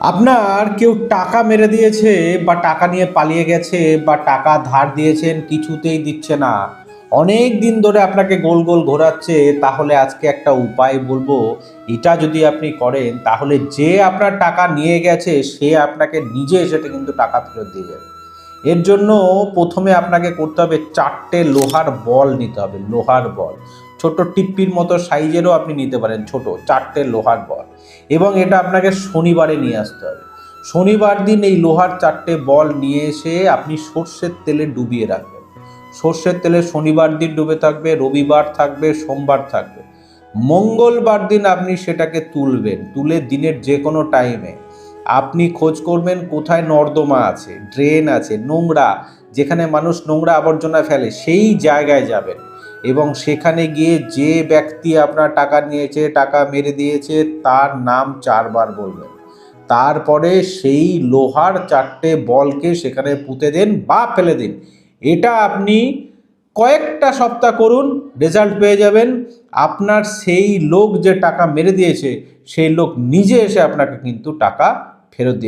আপনার কেউ টাকা মেরে দিয়েছে বা টাকা নিয়ে পালিয়ে গেছে বা টাকা ধার দিয়েছেন কিছুতেই দিচ্ছে না, অনেক দিন ধরে আপনাকে গোল গোল ঘোরাচ্ছে। তাহলে আজকে একটা উপায় বলবো, এটা যদি আপনি করেন তাহলে যে আপনার টাকা নিয়ে গেছে সে আপনাকে নিজে সেটা কিন্তু টাকা ফেরত দিয়ে যাবে। এর জন্য প্রথমে আপনাকে করতে হবে, চারটে লোহার বল নিতে হবে। লোহার বল, ছোট টিপ্পির মতো সাইজেরও আপনি নিতে পারেন, ছোট চারটে লোহার বল। এবং এটা আপনাকে শনিবারে নিয়ে আসতে হবে। শনিবার দিন এই লোহার চারটে বল নিয়ে এসে আপনি সর্ষের তেলে ডুবিয়ে রাখবেন। সর্ষের তেলে শনিবার দিন ডুবে থাকবে, রবিবার থাকবে, সোমবার থাকবে। মঙ্গলবার দিন আপনি সেটাকে তুলবেন, তুলে দিনের যে কোনো টাইমে আপনি খোঁজ করবেন কোথায় নর্দমা আছে, ড্রেন আছে, নোংরা, যেখানে মানুষ নোংরা আবর্জনা ফেলে সেই জায়গায় যাবেন। এবং সেখানে গিয়ে যে ব্যক্তি আপনার টাকা নিয়েছে, টাকা মেরে দিয়েছে, তার নাম 4 বার বলবেন। তারপরে সেই লোহার চারটে বলকে সেখানে পুঁতে দেন বা ফেলে দিন। এটা আপনি কয়েকটা সপ্তাহ করুন, রেজাল্ট পেয়ে যাবেন। আপনার সেই লোক যে টাকা মেরে দিয়েছে সেই লোক নিজে এসে আপনাকে কিন্তু টাকা ফেরত দিয়ে